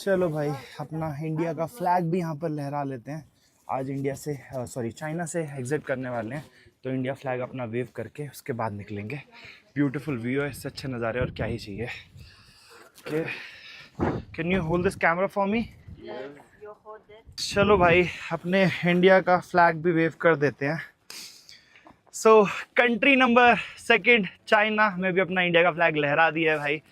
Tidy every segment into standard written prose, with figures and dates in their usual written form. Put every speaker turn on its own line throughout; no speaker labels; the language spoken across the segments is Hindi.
चलो भाई, अपना इंडिया का फ्लैग भी यहाँ पर लहरा लेते हैं। आज इंडिया से चाइना से एग्जिट करने वाले हैं, तो इंडिया फ्लैग अपना वेव करके उसके बाद निकलेंगे। ब्यूटीफुल व्यू है, इससे अच्छे नज़ारे और क्या ही चाहिए। Can you hold this camera for me? चलो भाई, अपने इंडिया का फ्लैग भी वेव कर देते हैं। सो कंट्री नंबर 2 चाइना में भी अपना इंडिया का फ्लैग लहरा दिया है भाई।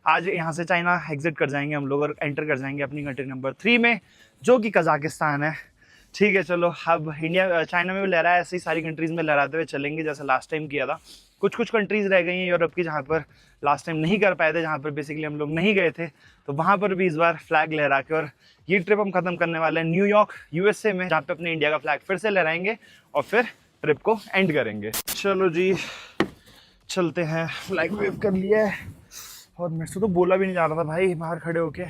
आज यहाँ से चाइना एग्जिट कर जाएंगे हम लोग और एंटर कर जाएंगे अपनी कंट्री नंबर 3 में, जो कि कजाकिस्तान है। ठीक है, चलो अब इंडिया चाइना में भी लहरा है, ऐसे ही सारी कंट्रीज़ में लहराते हुए चलेंगे जैसे लास्ट टाइम किया था। कुछ कुछ कंट्रीज़ रह गई हैं यूरोप की जहाँ पर लास्ट टाइम नहीं कर पाए थे, जहाँ पर बेसिकली हम लोग नहीं गए थे, तो वहाँ पर भी इस बार फ्लैग लहरा के और ये ट्रिप हम ख़त्म करने वाले हैं न्यूयॉर्क USA में, जहाँ पे अपने इंडिया का फ्लैग फिर से लहराएंगे और फिर ट्रिप को एंड करेंगे। चलो जी, चलते हैं। फ्लैग वेव कर लिया है और मेरे से तो बोला भी नहीं जा रहा था भाई, बाहर खड़े होके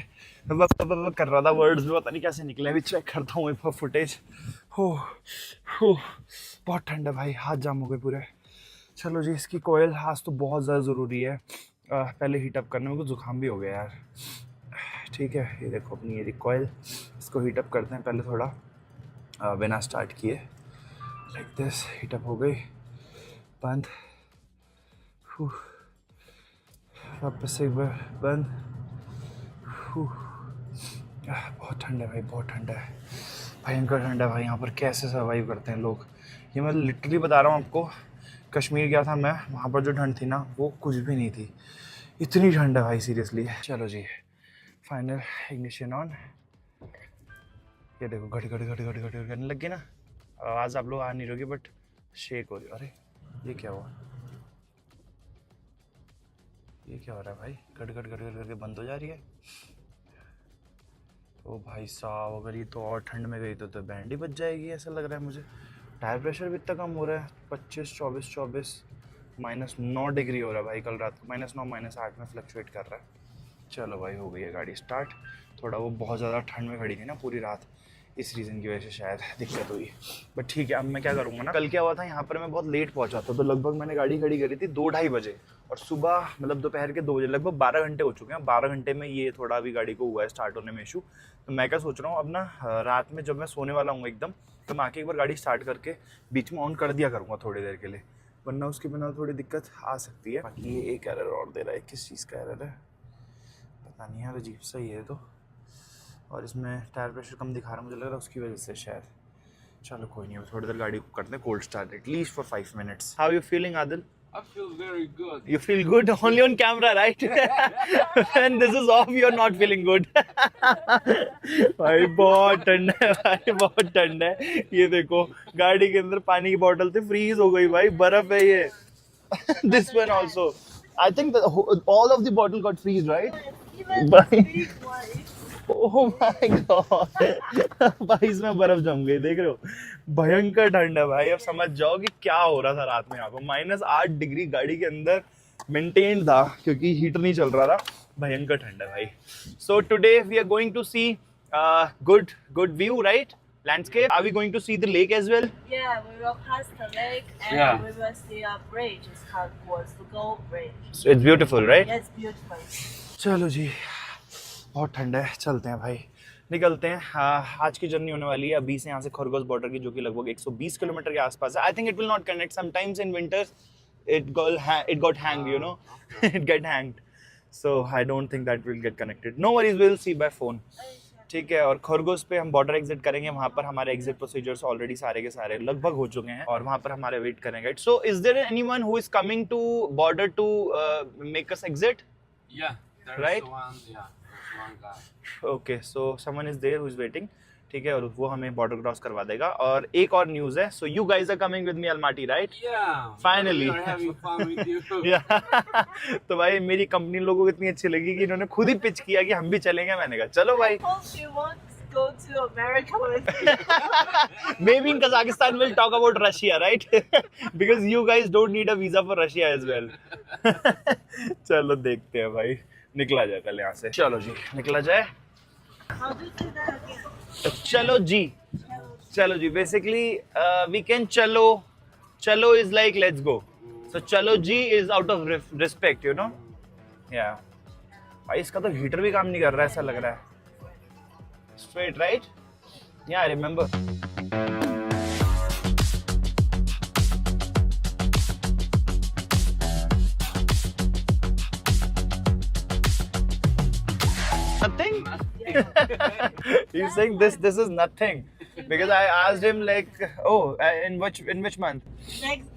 कर रहा था, वर्ड्स भी पता नहीं कैसे निकले। अभी चेक करता हूँ एक फुटेज। हो बहुत ठंड है भाई, हाथ जाम हो गए पूरे। चलो जी, इसकी कोयल आज तो बहुत ज़्यादा ज़रूरी है पहले हीटअप करने में, कुछ जुकाम भी हो गया यार। ठीक है, ये देखो अपनी ये कोयल, इसको हीटअप करते हैं पहले थोड़ा बिना स्टार्ट किए। लाइक दिस, हीटअप हो गई, बंद, वापस से एक बार बंद। बहुत ठंड है भाई, बहुत ठंड है, भयंकर ठंड है भाई। यहाँ पर कैसे सर्वाइव करते हैं लोग, ये मैं लिटरली बता रहा हूँ आपको। कश्मीर गया था मैं, वहाँ पर जो ठंड थी ना वो कुछ भी नहीं थी, इतनी ठंड है भाई सीरियसली। चलो जी, फाइनल इग्निशन ऑन। ये देखो घड़ी घड़ी घड़ी घड़ी घड़ी करने लग गई ना, आवाज़ आप लोग आ नहीं रहोगे बट शेक हो रही। अरे ये क्या हुआ, ये क्या हो रहा है भाई, घट घट घट घट करके बंद हो जा रही है। ओ भाई साहब, अगर ये तो और ठंड में गई तो बैंड ही बच जाएगी ऐसा लग रहा है मुझे। टायर प्रेशर भी इतना कम हो रहा है, 25 24 24 -9 डिग्री हो रहा है भाई। कल रात को -9 -8 में फ्लक्चुएट कर रहा है। चलो भाई, हो गई है गाड़ी स्टार्ट। थोड़ा वो बहुत ज़्यादा ठंड में खड़ी थी ना पूरी रात, इस रीज़न की वजह से शायद दिक्कत हुई। बट ठीक है, अब मैं क्या करूँगा ना, कल क्या हुआ था यहाँ पर मैं बहुत लेट पहुँचा था, तो लगभग मैंने गाड़ी खड़ी करी थी 2-2:30 बजे और सुबह मतलब दोपहर के 2 बजे, लगभग 12 घंटे हो चुके हैं। 12 घंटे में ये थोड़ा अभी गाड़ी को हुआ है स्टार्ट होने में इशू। तो मैं क्या सोच रहा हूँ, अब ना रात में जब मैं सोने वाला हूँ एकदम, तो मैं आके एक बार गाड़ी स्टार्ट करके बीच में ऑन कर दिया करूँगा थोड़ी देर के लिए, वरना उसके बिना थोड़ी दिक्कत आ सकती है। बाकी ये एक एरर और दे रहा है, किस चीज़ का एरर है पता नहीं यार, अजीब सा ही है तो। और इसमें टायर प्रेशर कम दिखा रहा है, मुझे लग रहा है उसकी वजह से शायद। चलो कोई नहीं, थोड़ी देर गाड़ी को करते हैं cold start at least for 5 minutes. How you feeling Adil?
I feel very good.
You feel good only on camera, right? When this is off, you're not feeling good. भाई बहुत ठंड है भाई, बहुत ठंड है। ये देखो गाड़ी के अंदर पानी की बोतल थी, फ्रीज हो गई भाई, बर्फ है ये। This one also. I think all of the bottle got freeze, right? Oh my God भाई, इसमें बर्फ जम गई, देख रहे हो, भयंकर ठंड है भाई। अब समझ जाओ कि क्या हो रहा था रात में यहाँ पर। -8 डिग्री गाड़ी के अंदर मेंटेन था क्योंकि हीटर नहीं चल रहा था, भयंकर ठंड है भाई। So today we are going to see good view, right? Landscape. Are we going to see the lake as well?
Yeah, we will pass the lake and
Yeah.
we will see a bridge. It's called Guozugo Bridge.
So it's beautiful, right?
Yeah, it's beautiful.
चलो जी, बहुत ठंड है, चलते हैं भाई, निकलते हैं। आज की जर्नी होने वाली है अभी से यहाँ से खरगोश बॉर्डर की, जो कि लगभग 120 किलोमीटर के आसपास है। आई think it will not connect, sometimes in winters it got hanged, you know. It get hanged, so I don't think that will get connected. No worries, we'll see by phone. ठीक है, और खरगोश पे हम बॉर्डर एग्जिट करेंगे। वहाँ पर हमारे एग्जिट प्रोसीजर्स ऑलरेडी सारे के सारे लगभग हो चुके हैं और वहाँ पर हमारे वेट करेंगे। So is there anyone who is coming to border to make us exit?
Yeah, there's
Right?
one. Yeah, there's one guy.
Okay, so someone is there who is waiting. ठीक है, और वो हमें बॉर्डर क्रॉस करवा देगा। और एक और न्यूज़ है, so you guys are coming with me Almaty, right?
Yeah.
Finally.
We are having fun with you.
तो भाई मेरी कंपनी लोगों को इतनी अच्छी लगी कि इन्होंने खुद ही पिच किया कि हम भी चलेंगे। मैंने कहा चलो भाई।
I hope you want to go to America with me.
Maybe in Kazakhstan we'll talk about Russia, right? Because you guys don't need a visa for Russia as well. चलो देखते हैं भाई, निकला जाए कल यहाँ से। चलो जी, निकला जाए।
How do you say that again?
चलो जी, चलो जी, बेसिकली वी कैन चलो is like let's go, so चलो जी is out of respect, you know. या भाई, इसका तो हीटर भी काम नहीं कर रहा है ऐसा लग रहा है। Straight, right? Yeah, I remember. Nothing? He's saying this is nothing. Because I asked him like, oh, in which month?
Next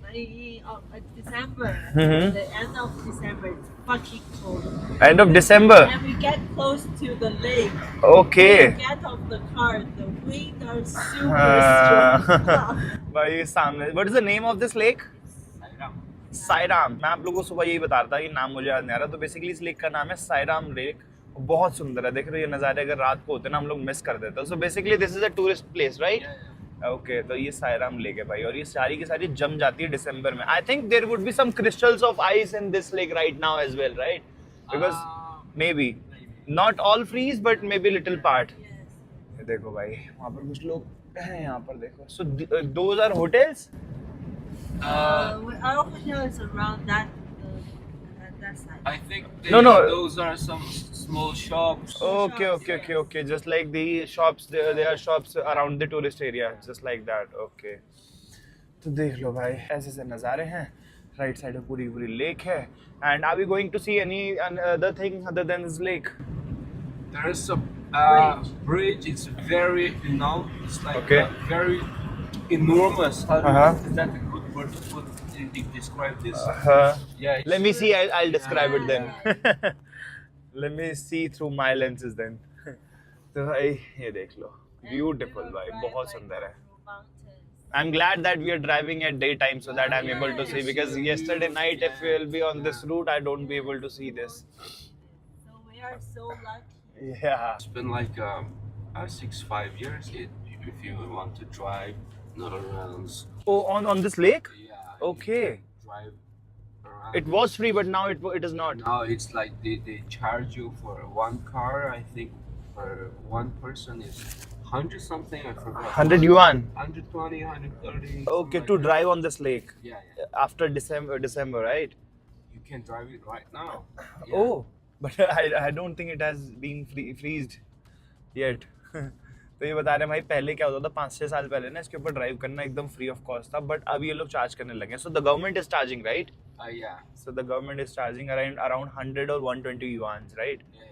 December,
Mhm.
the end of December, it's fucking cold.
End of December.
And we get close to the lake.
Okay.
We get off the car, the winds are super
हाँ।
strong.
भाई सामने What is the name of this lake?
Sairam.
Sairam. मैं आप लोगों को सुबह यही बता रहा था, ये नाम मुझे याद नहीं आ रहा। तो बेसिकली इस लेक का नाम है सायराम लेक। बहुत सुंदर है, देख रहे हो ये नज़ारे अगर रात को होते ना हम लोग मिस कर देते हैं। So basically this is a tourist place, right? Okay, तो ये सायराम लेक है भाई, और ये सारी की सारी जम जाती है दिसंबर में। I think there would be some crystals of ice in this lake right now as well, right? Because maybe not all freeze but maybe little part.
Yes.
देखो भाई वहाँ पर कुछ लोग हैं, यहाँ पर देखो। So those are hotels?
Our hotel is around that side.
I think
No, no.
those are some small shops.
Okay. Just like the shops, there are shops around the tourist area, just like that. Okay. तो देख लो भाई, ऐसे ऐसे नज़ारे हैं। राइट साइड में पूरी पूरी लेक है। And are we going to see any other thing other than this lake?
There is a bridge. It's very, it's like
Okay.
very enormous.
Uh-huh.
Is that a good word to put to describe this? Yeah.
Let me see. I'll describe it then. Let me see through my lenses then. तो भाई ये देख लो, beautiful भाई, बहुत सुंदर है। I'm glad that we are driving at daytime so that I'm able to see, because yesterday night if we'll be on this route I don't be able to see this.
So we are so lucky.
Yeah.
It's been like 5 years. If you want to drive Netherlands,
Oh, on this lake?
yeah.
Okay.
Drive around.
It was free but now it is not.
Now it's like they charge you for one car. I think for one person is 100 something. I forgot.
100 yuan.
120, 130.
Okay, to drive on this lake
Yeah.
after December, right?
You can drive it right now. Yeah.
Oh, but I don't think it has been freezed yet. तो ये बता रहे हैं भाई, पहले क्या होता था 5-6 साल पहले ना, इसके ऊपर ड्राइव करना एकदम फ्री ऑफ कॉस्ट था, बट अब ये लोग चार्ज करने लगे। So the government is charging, right?
Yeah.
So the government is charging around 100 और 120 युआन्स, राइट?
Yeah.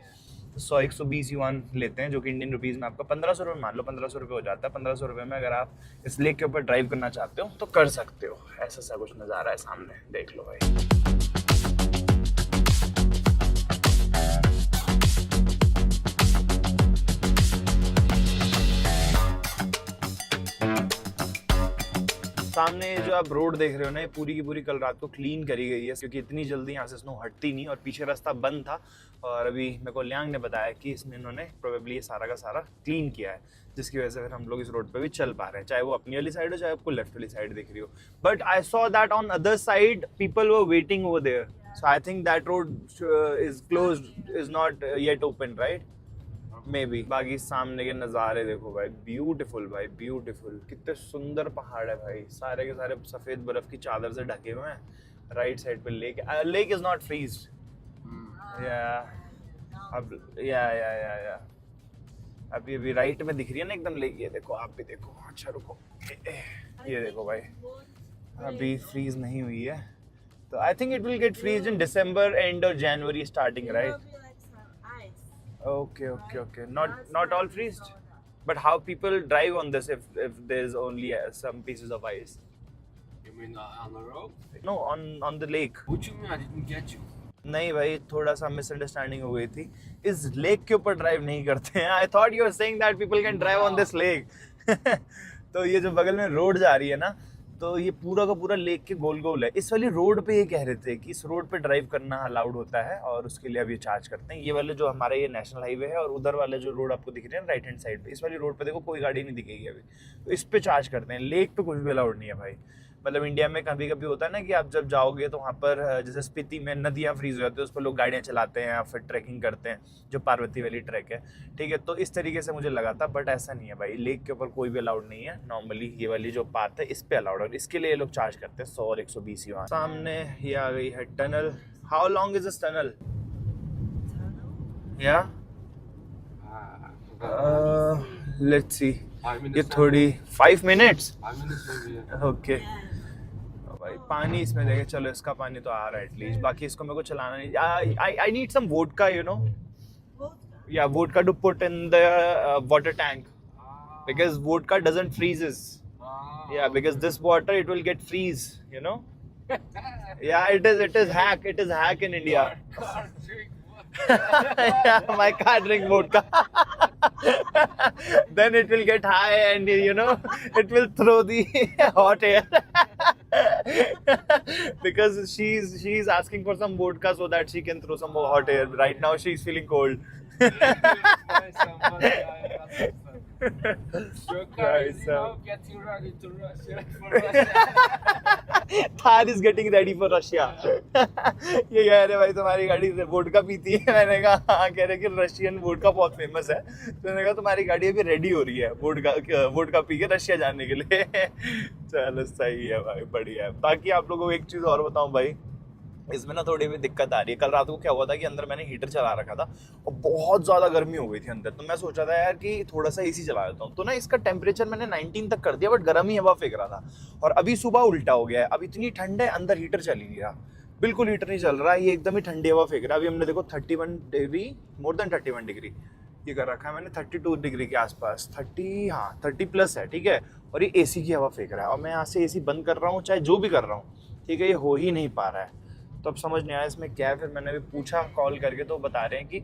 100-120 युआन लेते हैं, जो कि इंडियन रुपीज में आपका 1500 रुपये, मान लो 1500 रुपये हो जाता है। 1500 रुपये में अगर आप इस लेक के ऊपर ड्राइव करना चाहते हो तो कर सकते हो। ऐसा सा कुछ नज़ारा है सामने, देख लो भाई। सामने जो आप रोड देख रहे हो ना, ये पूरी की पूरी कल रात को क्लीन करी गई है, क्योंकि इतनी जल्दी यहाँ से स्नो हटती नहीं, और पीछे रास्ता बंद था। और अभी मेरे को लियांग ने बताया कि इसमें इन्होंने प्रोबेबली ये सारा का सारा क्लीन किया है, जिसकी वजह से फिर हम लोग इस रोड पे भी चल पा रहे हैं, चाहे वो अपनी वाली साइड हो चाहे आपको लेफ्ट वाली साइड दिख रही हो। But I saw that on other side people were waiting over there, so I think that road is closed, is not yet open, right? Maybe. बाकी सामने के नज़ारे देखो भाई, ब्यूटीफुल भाई, ब्यूटीफुल। कितने सुंदर पहाड़ है भाई, सारे के सारे सफ़ेद बर्फ की चादर से ढके हुए हैं। राइट साइड पे लेक इज नॉट फ्रीज। या अब या अभी राइट में दिख रही है ना एकदम लेक, ये देखो, आप भी देखो। अच्छा रुको, ये देखो भाई, अभी फ्रीज नहीं हुई है, तो I think it will get freeze in December and और January starting,
There
right?
will be like some ice.
Okay. Not all freezed. But how people drive on this if there is only some pieces of ice?
You mean on the road?
No, on the lake.
What you mean? I didn't get you.
नहीं भाई, थोड़ा सा मिसअंडरस्टैंडिंग हो गई थी। इस लेक के ऊपर ड्राइव नहीं करते हैं। I thought you are saying that people can drive on this lake. तो ये जो बगल में रोड जा रही है ना, तो ये पूरा का पूरा लेक के गोल गोल है। इस वाली रोड पे ये कह रहे थे कि इस रोड पे ड्राइव करना अलाउड होता है, और उसके लिए अब ये चार्ज करते हैं। ये वाले जो हमारे ये नेशनल हाईवे है, और उधर वाले जो रोड आपको दिख रहे हैं राइट हैंड साइड पे, इस वाली रोड पे देखो कोई गाड़ी नहीं दिखेगी अभी, तो इस पे चार्ज करते हैं। लेक पे कुछ भी अलाउड नहीं है भाई। मतलब इंडिया में कभी कभी होता है ना कि आप जब जाओगे तो वहाँ पर जैसे स्पीति में नदियाँ फ्रीज हो जाती है, उस पर लोग गाड़ियाँ चलाते हैं या फिर ट्रैकिंग करते हैं, जो पार्वती वैली ट्रैक है, ठीक है? तो इस तरीके से मुझे लगा था, बट ऐसा नहीं है भाई। लेक के ऊपर कोई भी अलाउड नहीं है। नॉर्मली ये वाली जो पाथ है इस पे अलाउड है, और इसके लिए ये लोग चार्ज करते हैं 100 और 120 युआन। सामने ये आ गई है tunnel. How long is this tunnel?
Tunnel?
या लेट्स सी।
5 minutes.
ये थोड़ी 5 minutes
5 minutes maybe.
ओके भाई पानी इसमें देखे चलो इसका पानी तो आ रहा है एटलीस्ट बाकी इसको मेरे को चलाना नहीं I need some vodka you know
Vodka.
या vodka to put in the water tank because vodka doesn't freezes yeah because this water it will get freeze you know yeah it is hack in India yeah my car drink vodka then it will get high and you know it will throw the hot air because she's asking for some vodka so that she can throw some more hot air right now she's feeling cold
Your car is now getting ready to Russia for Russia.
Thar is getting ready for Russia. ये कह रहे भाई तुम्हारी गाड़ी वोडका पीती है मैंने कहा हाँ कह रहे कि रशियन वोडका बहुत फेमस है तो मैंने कहा तुम्हारी गाड़ी अभी रेडी हो रही है वोडका पी के रशिया जाने के लिए चलो सही है भाई बढ़िया है बाकी आप लोगों को एक चीज़ और बताऊं भाई इसमें ना थोड़ी भी दिक्कत आ रही है कल रात को क्या हुआ था कि अंदर मैंने हीटर चला रखा था और बहुत ज़्यादा गर्मी हो गई थी अंदर तो मैं सोचा था यार कि थोड़ा सा एसी चला देता हूँ तो ना इसका टेम्परेचर मैंने 19 तक कर दिया बट गर्म ही हवा फेंक रहा था और अभी सुबह उल्टा हो गया है अब इतनी ठंड है अंदर हीटर चल ही नहीं रहा बिल्कुल हीटर नहीं चल रहा ये एकदम ही ठंडी हवा फेंक रहा है अभी हमने देखो 31 डिग्री मोर देन 31 डिग्री ये कर रखा है मैंने 32 डिग्री के आसपास 30 प्लस है ठीक है और ये एसी की हवा फेंक रहा है और मैं यहाँ से एसी बंद कर रहा हूँ चाहे जो भी कर रहा हूँ ठीक है ये हो ही नहीं पा रहा है तो अब समझ नहीं आया इसमें क्या है फिर मैंने भी पूछा कॉल करके तो बता रहे हैं कि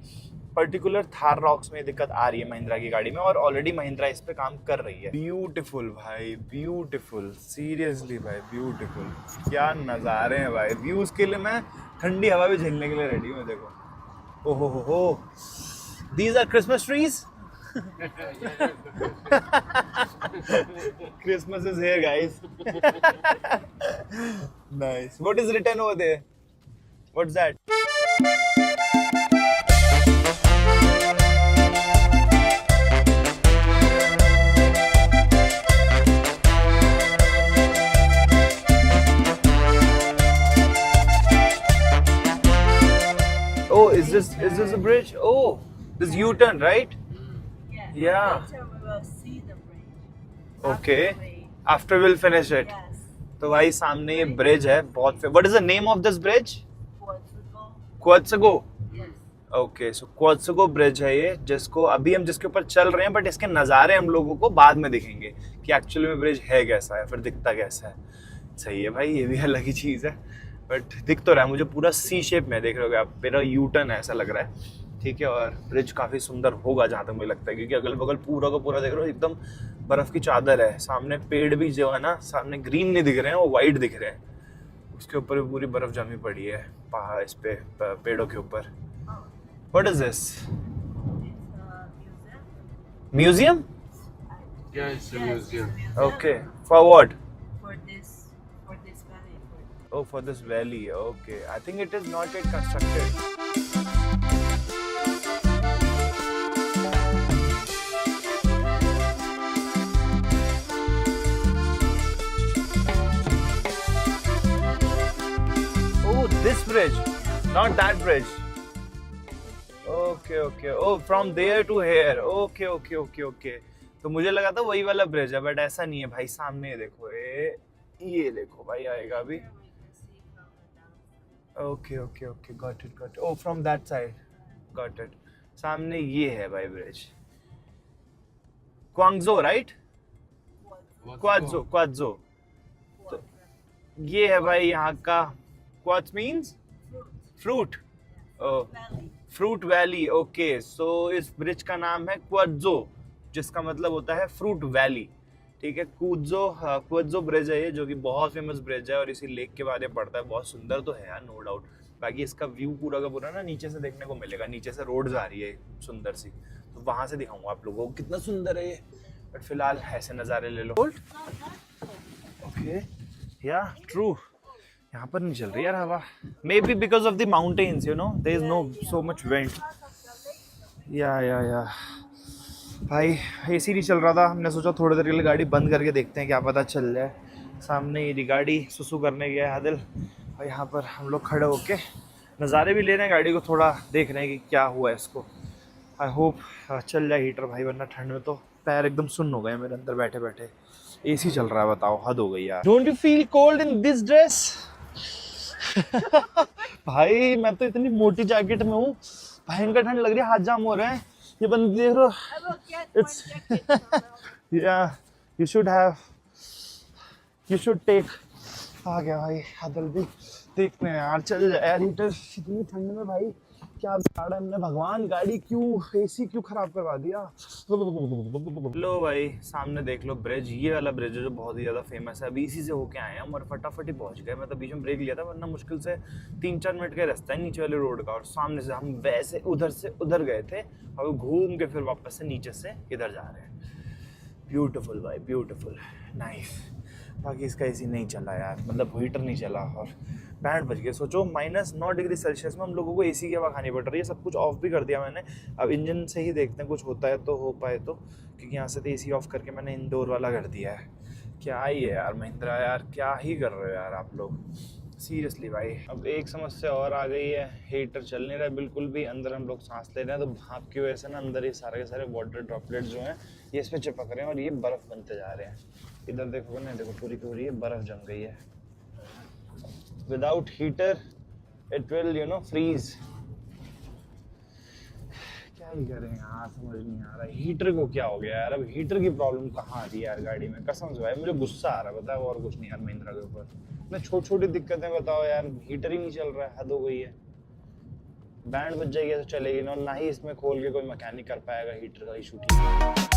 पर्टिकुलर थार रॉक्स में दिक्कत आ रही है महिंद्रा की गाड़ी में और ऑलरेडी महिंद्रा इस पे काम कर रही है ब्यूटीफुल भाई ब्यूटीफुल सीरियसली भाई ब्यूटीफुल क्या नज़ारे हैं भाई व्यूज़ के लिए मैं ठंडी हवा भी झेलने के लिए रेडी हूँ देखो ओहो हो these are Christmas trees Christmas is here guys nice what is written over there what's that oh is this a bridge oh this U-turn right Yeah.
Later we will see the bridge.
Okay.
After we-
After we'll finish it.
Yes.
तो भाई सामने ये ब्रिज है बहुत What is the name of this bridge?
Portugal.
Quatsago.
Yes.
Okay, so Quatsago bridge है ये जिसको अभी हम जिसके ऊपर चल रहे हैं बट इसके नज़ारे हम लोगों को बाद में दिखेंगे कि एक्चुअली में ब्रिज है कैसा है फिर दिखता कैसा है सही है भाई ये भी अलग ही चीज़ है बट दिख तो रहा है मुझे पूरा सी शेप में देख रहे हो आप मेरा यू टर्न ऐसा लग रहा है ठीक है और ब्रिज काफ़ी सुंदर होगा जहाँ तक मुझे लगता है क्योंकि अगल बगल पूरा का पूरा देख रहे हो एकदम बर्फ़ की चादर है सामने पेड़ भी जो है ना सामने ग्रीन नहीं दिख रहे हैं वो वाइट दिख रहे हैं उसके ऊपर भी पूरी बर्फ़ जमी पड़ी है पहाड़ इस पे पेड़ों के ऊपर what is this
It's a museum.
Museum
Yeah, it's a
Yes,
museum.
museum
okay for what
for this valley.
Oh, for this valley. Okay. I think it is not yet constructed. Oh, this bridge, not that bridge. Okay. Oh, from there to here. Okay. तो मुझे लगा था वही वाला ब्रिज है बट ऐसा नहीं है भाई सामने देखो ये देखो भाई आएगा अभी
Here we can see from the downside.
Okay. Got it. Oh, from that side. Got it. सामने ये है भाई ब्रिज क्वांगजो राइट क्वाdzo तो ये है भाई यहाँ का क्वाच means fruit
Valley.
Fruit valley okay so इस ब्रिज का नाम है क्वाdzo जिसका मतलब होता है फ्रूट वैली ठीक है क्वाdzo ब्रिज है ये जो कि बहुत फेमस ब्रिज है और इसी लेक के बाद ये पड़ता है बहुत सुंदर तो है यार नो डाउट बाकी इसका व्यू पूरा का पूरा ना नीचे से देखने को मिलेगा नीचे से रोड जा रही है सुंदर सी तो वहां से दिखाऊंगा आप लोगों को कितना सुंदर है ये बट फिलहाल ऐसे नज़ारे ले लो ओके या ट्रू यहाँ पर नहीं चल रही यार हवा maybe because of the mountains you know there is no so much wind या भाई एसी नहीं चल रहा था हमने सोचा थोड़ी देर के लिए गाड़ी बंद करके देखते हैं क्या पता चल जाए सामने ये गाड़ी सुसु करने गया है आदिल और यहाँ पर हम लोग खड़े होके नज़ारे भी ले रहे हैं गाड़ी को थोड़ा देख रहे हैं कि क्या हुआ है इसको आई होप चल जाए हीटर भाई, वरना ठंड में तो पैर एकदम सुन्न हो गए मेरे अंदर बैठे बैठे। एसी चल रहा है, बताओ हद हो गई यार। Don't you feel cold in this dress? भाई मैं तो इतनी मोटी जैकेट में हूँ, भयंकर ठंड लग रही है, हाथ जाम हो रहे हैं। ये बंद देख रहे हो?
I will get
It's-
one jacket from now.
Yeah, you should take। आ गया भाई आदल भी, देखते हैं यार चल जाए यार हीटर। इतनी ठंड में भाई क्या बिगाड़ा हमने, भगवान गाड़ी क्यों एसी क्यों खराब करवा दिया। लो भाई सामने देख लो ब्रिज, ये वाला ब्रिज है जो बहुत ही ज्यादा फेमस है। अभी इसी से होके आए हैं हम और फटाफट ही पहुंच गए। मैं तो बीच में ब्रेक लिया था, वरना मुश्किल से 3-4 मिनट का रास्ता है नीचे वाले रोड का, और सामने से हम वैसे उधर से उधर गए थे और घूम के फिर वापस से नीचे से इधर जा रहे हैं। ब्यूटीफुल भाई ब्यूटीफुल, नाइस। बाकी इसका एसी नहीं चला यार, मतलब हीटर नहीं चला और 65 बज गए। सोचो -9 डिग्री सेल्सियस में हम लोगों को एसी की हवा खानी पड़ रही है। सब कुछ ऑफ भी कर दिया मैंने, अब इंजन से ही देखते हैं कुछ होता है तो हो पाए तो, क्योंकि यहाँ से तो एसी ऑफ करके मैंने इंडोर वाला कर दिया है। क्या ही है यार महिंद्रा, यार क्या ही कर रहे हो यार आप लोग, सीरियसली भाई। अब एक समस्या और आ गई है, हीटर चल नहीं रहा है बिल्कुल भी। अंदर हम लोग सांस ले रहे हैं तो भाप की वजह से ना अंदर ये सारे के सारे वाटर ड्रॉपलेट जो हैं ये इस पे चिपक रहे हैं और ये बर्फ बनते जा रहे हैं। इधर देखोगे ना, देखो पूरी पूरी ये बर्फ जम गई है। Without heater it will freeze. क्या ही करें यार, समझ नहीं आ रहा हीटर को क्या हो गया यार। अब हीटर की प्रॉब्लम कहाँ आ रही है यार गाड़ी में, कसम से भाई मुझे गुस्सा आ रहा है, बताओ और कुछ नहीं यार महिंद्रा के ऊपर। मैं छोटी छोटी दिक्कतें बताओ यार, हीटर ही नहीं चल रहा है, हद हो गई है। बैंड बज जाएगी तो चलेगी ना ही इसमें खोल के कोई मैकेनिक कर पाएगा हीटर का इशू ठीक।